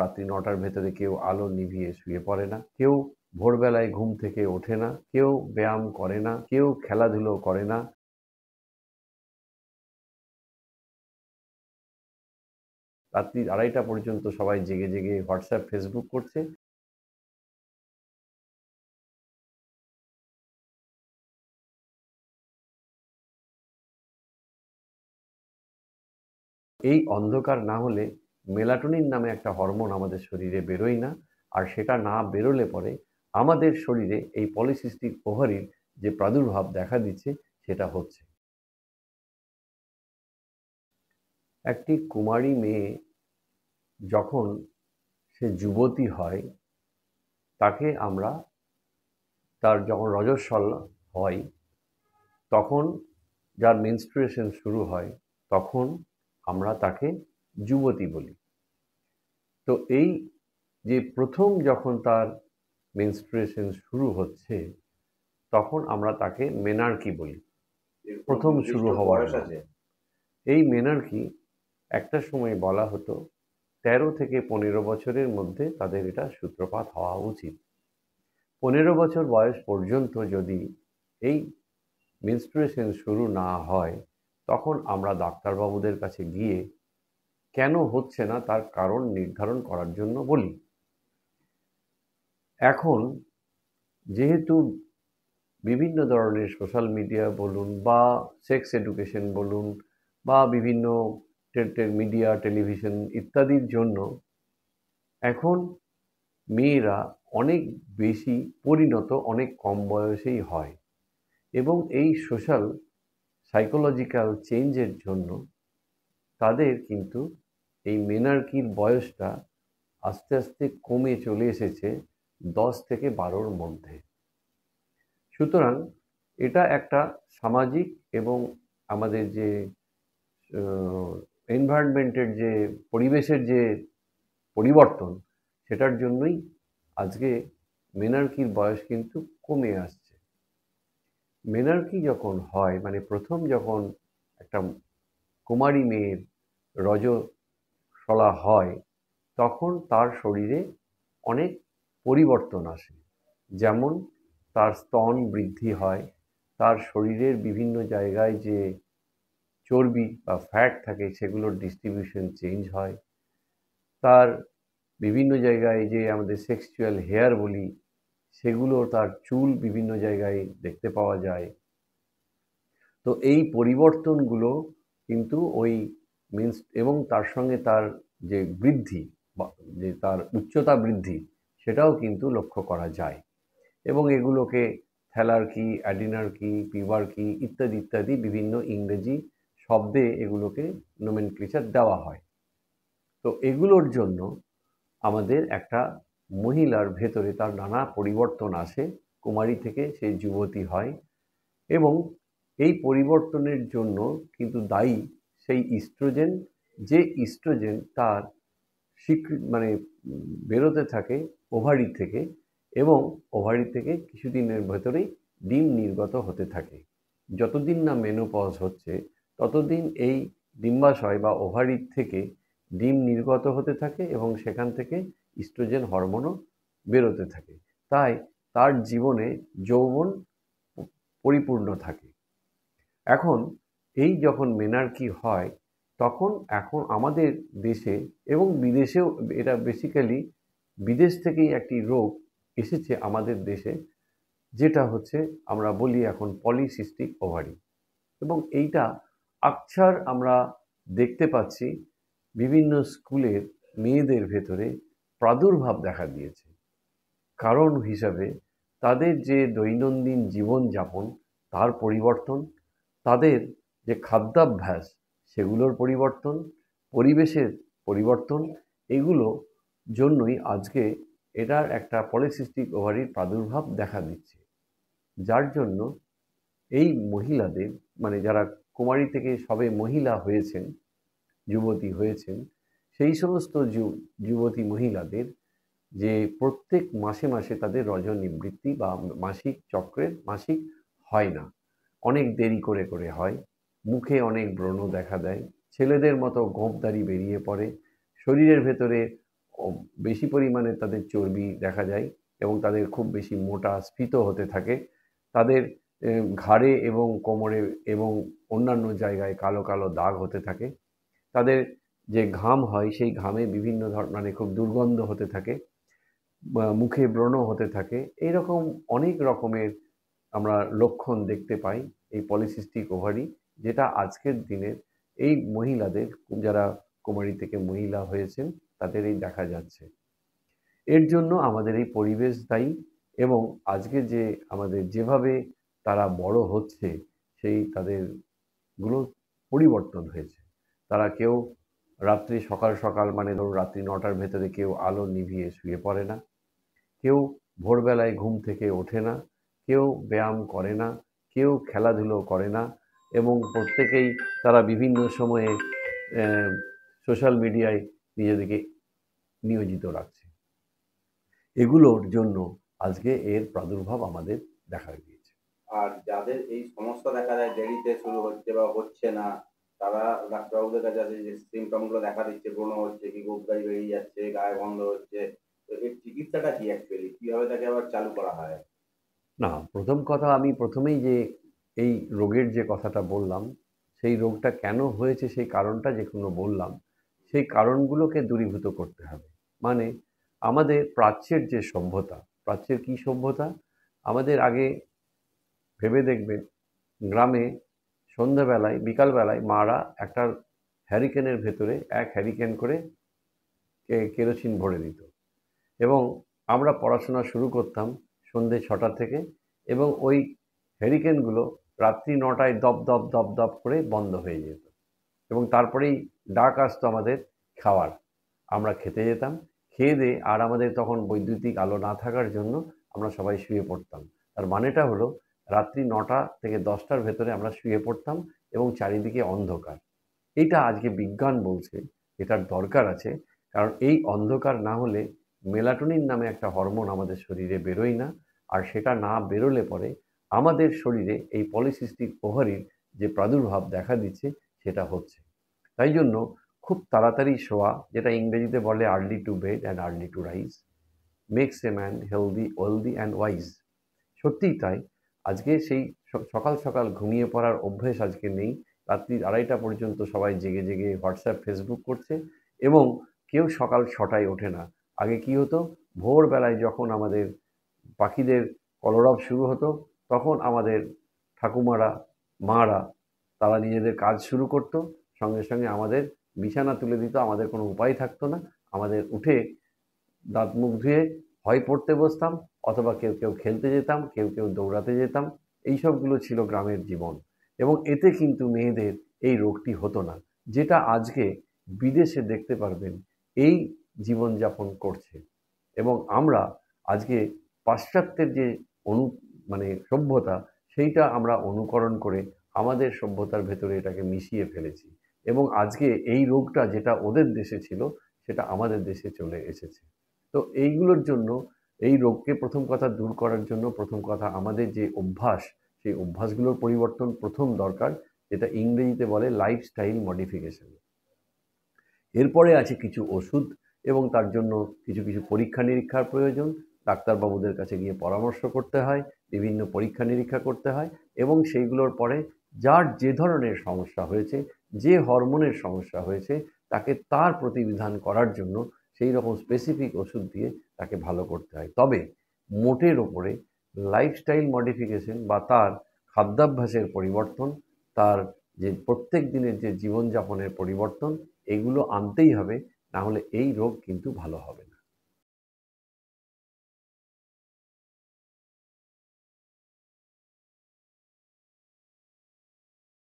রাত্রি ৯টার ভেতরে কেউ আলো নিভিয়ে শুয়ে পড়ে না, কেউ ভোরবেলায় ঘুম থেকে ওঠে না, কেউ ব্যায়াম করে না, কেউ খেলাধুলো করে না। রাত্রি ২:৩০ পর্যন্ত সবাই জেগে জেগে হোয়াটসঅ্যাপ, ফেসবুক করছে। এই অন্ধকার না হলে মেলাটোনিন নামে একটা হরমোন আমাদের শরীরে বেরোয় না, আর সেটা না বেরোলে পরে আমাদের শরীরে এই পলিসিস্টিক ওভারির যে প্রাদুর্ভাব দেখা দিচ্ছে সেটা হচ্ছে। একটি কুমারী মেয়ে যখন সে যুবতী হয়, তাকে আমরা তার যখন রজস্বলা হয়, তখন যার মেনস্ট্রুয়েশন শুরু হয়, তখন আমরা তাকে যুবতী বলি। তো এই যে প্রথম যখন তার মেনস্ট্রুয়েশন শুরু হচ্ছে, তখন আমরা তাকে মেনার্কি বলি, প্রথম শুরু হওয়ার বয়স আছে। এই মেনার্কি একটা সময় বলা হতো ১৩ থেকে ১৫ বছরের মধ্যে তাদের এটা সূত্রপাত হওয়া উচিত। ১৫ বছর বয়স পর্যন্ত যদি এই মেনস্ট্রুয়েশন শুরু না হয়, তখন আমরা ডাক্তারবাবুদের কাছে গিয়ে কেন হচ্ছে না তার কারণ নির্ধারণ করার জন্য বলি। এখন যেহেতু বিভিন্ন ধরনের সোশ্যাল মিডিয়া বলুন বা সেক্স এডুকেশন বলুন বা বিভিন্ন মিডিয়া, টেলিভিশন ইত্যাদির জন্য এখন মেয়েরা অনেক বেশি পরিণত অনেক কম বয়সেই হয়, এবং এই সোশ্যাল সাইকোলজিক্যাল চেঞ্জের জন্য তাদের কিন্তু এই মেনার্কির বয়সটা আস্তে আস্তে কমে চলে এসেছে ১০ থেকে ১২-র মধ্যে। সুতরাং এটা একটা সামাজিক এবং আমাদের যে এনভায়রনমেন্টের যে পরিবেশের যে পরিবর্তন, সেটার জন্যই আজকে মেনার্কির বয়স কিন্তু কমে আসছে। মেনার্কি যখন হয়, মানে প্রথম যখন একটা কুমারী মেয়ের রজস্বলা হয়, তখন তার শরীরে অনেক পরিবর্তন আসে। যেমন তার স্তন বৃদ্ধি হয়, তার শরীরের বিভিন্ন জায়গায় যে চর্বি বা ফ্যাট থাকে সেগুলোর ডিস্ট্রিবিউশন চেঞ্জ হয়, তার বিভিন্ন জায়গায় যে আমাদের সেক্সুয়াল হেয়ার বলি সেগুলো, তার চুল বিভিন্ন জায়গায় দেখতে পাওয়া যায়। তো এই পরিবর্তনগুলো কিন্তু ওই মিন্স, এবং তার সঙ্গে তার যে বৃদ্ধি বা যে তার উচ্চতা বৃদ্ধি, সেটাও কিন্তু লক্ষ্য করা যায়, এবং এগুলোকে থ্যালার্কি, অ্যাডিনার্কি, পিউবার্কি ইত্যাদি ইত্যাদি বিভিন্ন ইংরেজি শব্দে এগুলোকে নোমেনক্লেচার দেওয়া হয়। তো এগুলোর জন্য আমাদের একটা মহিলার ভেতরে তার নানা পরিবর্তন আসে, কুমারী থেকে সে যুবতী হয়, এবং এই পরিবর্তনের জন্য কিন্তু দায়ী সেই ইস্ট্রোজেন, যে ইস্ট্রোজেন তার মানে বেরোতে থাকে ওভারি থেকে, এবং ওভারি থেকে কিছুদিনের ভেতরেই ডিম নির্গত হতে থাকে। যতদিন না মেনোপজ হচ্ছে ততদিন এই ডিম্বাশয় বা ওভারি থেকে ডিম নির্গত হতে থাকে, এবং সেখান থেকে ইস্ট্রোজেন হরমোনও বেরোতে থাকে। তাই তার জীবনে যৌবন পরিপূর্ণ থাকে। এখন এই যখন মেনার্কি হয়, তখন এখন আমাদের দেশে এবং বিদেশেও, এটা বেসিক্যালি বিদেশ থেকেই একটি রোগ এসেছে আমাদের দেশে, যেটা হচ্ছে আমরা বলি এখন পলিসিস্টিক ওভারি, এবং এইটা আকছার আমরা দেখতে পাচ্ছি বিভিন্ন স্কুলের মেয়েদের ভেতরে প্রাদুর্ভাব দেখা দিয়েছে। কারণ হিসাবে তাদের যে দৈনন্দিন জীবনযাপন তার পরিবর্তন, তাদের যে খাদ্যাভ্যাস সেগুলোর পরিবর্তন, পরিবেশের পরিবর্তন, এগুলো জন্যই আজকে এটার একটা পলিসিস্টিক ওভারির প্রাদুর্ভাব দেখা দিচ্ছে। যার জন্য এই মহিলাদের, মানে যারা কুমারী থেকে সবে মহিলা হয়েছেন, যুবতী হয়েছেন, সেই সমস্ত যুবতী মহিলাদের যে প্রত্যেক মাসে মাসে তাদের রজনিবৃত্তি বা মাসিক চক্রের মাসিক হয় না, অনেক দেরি করে করে হয়, মুখে অনেক ব্রণ দেখা দেয়, ছেলেদের মতো গোঁফদাড়ি বেরিয়ে পড়ে, শরীরের ভেতরে বেশি পরিমাণে তাদের চর্বি দেখা যায় এবং তাদের খুব বেশি মোটা স্ফীত হতে থাকে। তাদের ঘাড়ে এবং কোমরে এবং অন্যান্য জায়গায় কালো কালো দাগ হতে থাকে। তাদের যে ঘাম হয় সেই ঘামে বিভিন্ন মানে খুব দুর্গন্ধ হতে থাকে, মুখে ব্রণ হতে থাকে। এইরকম অনেক রকমের আমরা লক্ষণ দেখতে পাই এই পলিসিস্টিক ওভারি, যেটা আজকের দিনের এই মহিলাদের, যারা কুমারী থেকে মহিলা হয়েছেন, তাদের এই দেখা যাচ্ছে। এর জন্য আমাদের এই পরিবেশ দায়ী এবং আজকে যে আমাদের যেভাবে তারা বড় হচ্ছে সেই তাদের গুলো পরিবর্তন হয়েছে। তারা কেউ রাত্রি সকাল সকাল মানে ধরুন রাত্রি ৯টার ভেতরে কেউ আলো নিভিয়ে শুয়ে পড়ে না, কেউ ভোরবেলায় ঘুম থেকে ওঠে না, কেউ ব্যায়াম করে না, কেউ খেলাধুলো করে না এবং প্রত্যেকেই তারা বিভিন্ন সময়ে সোশ্যাল মিডিয়ায় নিজেদেরকে নিয়োজিত রাখছে। এগুলোর জন্য আজকে এর প্রাদুর্ভাব আমাদের দেখা গিয়েছে। আর যাদের এই সমস্যা দেখা যায় দেরিতে শুরু হচ্ছে বা হচ্ছে না, তারা ডাক্তারবাবুদের কাছে আসে, যে সিমটম গুলো দেখা দিচ্ছে, ব্রণ হচ্ছে, কি গোবরাই বেরিয়ে যাচ্ছে, গায়ে গন্ধ হচ্ছে, তো এর চিকিৎসাটা কি অ্যাকচুয়ালি, কিভাবে তাকে আবার চালু করা হয়? না, প্রথম কথা আমি প্রথমেই যে এই রোগের যে কথাটা বললাম, সেই রোগটা কেন হয়েছে সেই কারণটা যেগুলো বললাম, সেই কারণগুলোকে দূরীভূত করতে হবে। মানে আমাদের প্রাচ্যের যে সভ্যতা, প্রাচ্যের কি সভ্যতা, আমাদের আগে ভেবে দেখবেন গ্রামে সন্ধ্যাবেলায় বিকালবেলায় মারা একটা হ্যারিকেনের ভেতরে ১ হ্যারিকেন করে কেরোসিন ভরে দিত এবং আমরা পড়াশোনা শুরু করতাম সন্ধ্যে ৬টা থেকে এবং ওই হ্যারিকেনগুলো রাত্রি ৯টায় দপ দপ দপ দপ করে বন্ধ হয়ে যেত এবং তারপরেই ডাক আসতো আমাদের খাওয়ার। আমরা খেতে যেতাম, খেয়ে দিয়ে আর আমাদের তখন বৈদ্যুতিক আলো না থাকার জন্য আমরা সবাই শুয়ে পড়তাম। তার মানেটা হলো রাত্রি ৯টা থেকে ১০টার ভেতরে আমরা শুয়ে পড়তাম এবং চারিদিকে অন্ধকার। এইটা আজকে বিজ্ঞান বলছে এটার দরকার আছে, কারণ এই অন্ধকার না হলে মেলাটোনিন নামে একটা হরমোন আমাদের শরীরে বেরোয় না, আর সেটা না বেরোলে পরে আমাদের শরীরে এই পলিসিস্টিক ওভারির যে প্রাদুর্ভাব দেখা দিচ্ছে সেটা হচ্ছে। তাই জন্য খুব তাড়াতাড়ি শোয়া, যেটা ইংরেজিতে বলে early to bed and early to rise makes a man healthy wealthy and wise. সত্যিই তাই। আজকে সেই সকাল সকাল ঘুমিয়ে পড়ার অভ্যেস আজকে নেই। রাত্রি ২:৩০ পর্যন্ত সবাই জেগে জেগে হোয়াটসঅ্যাপ ফেসবুক করছে এবং কেউ সকাল ৬টায় ওঠে না। আগে কি হতো, ভোরবেলায় যখন আমাদের পাখিদের কলরব শুরু হতো তখন আমাদের ঠাকুমারা, মারা, তারা নিজেদের কাজ শুরু করতো, সঙ্গে সঙ্গে আমাদের বিছানা তুলে দিত, আমাদের কোনো উপায় থাকতো না। আমাদের উঠে দাঁত মুখ ধুয়ে হয় পড়তে বসতাম অথবা কেউ কেউ খেলতে যেতাম, কেউ কেউ দৌড়াতে যেতাম। এইসবগুলো ছিল গ্রামের জীবন এবং এতে কিন্তু মেয়েদের এই রোগটি হতো না, যেটা আজকে বিদেশে দেখতে পারবেন এই জীবনযাপন করছে। এবং আমরা আজকে পাশ্চাত্যের যে অনু মানে সভ্যতা, সেইটা আমরা অনুকরণ করে আমাদের সভ্যতার ভেতরে এটাকে মিশিয়ে ফেলেছি এবং আজকে এই রোগটা যেটা ওদের দেশে ছিল সেটা আমাদের দেশে চলে এসেছে। তো এইগুলোর জন্য, এই রোগকে প্রথম কথা দূর করার জন্য প্রথম কথা আমাদের যে অভ্যাস, সেই অভ্যাসগুলোর পরিবর্তন প্রথম দরকার, যেটা ইংরেজিতে বলে লাইফস্টাইল মডিফিকেশন। এরপরে আছে কিছু ওষুধ এবং তার জন্য কিছু কিছু পরীক্ষা নিরীক্ষার প্রয়োজন। ডাক্তারবাবুদের কাছে গিয়ে পরামর্শ করতে হয়, বিভিন্ন পরীক্ষা নিরীক্ষা করতে হয় এবং সেইগুলোর পরে যার যে ধরনের সমস্যা হয়েছে, যে হরমোনের সমস্যা হয়েছে, তাকে তার প্রতিবিধান করার জন্য সেই রকম স্পেসিফিক ওষুধ দিয়ে তাকে ভালো করতে হয়। তবে মোটের ওপরে লাইফস্টাইল মডিফিকেশন বা তার খাদ্যাভ্যাসের পরিবর্তন, তার যে প্রত্যেক দিনের যে জীবনযাপনের পরিবর্তন, এগুলো আনতেই হবে, না হলে এই রোগ কিন্তু ভালো হবে না।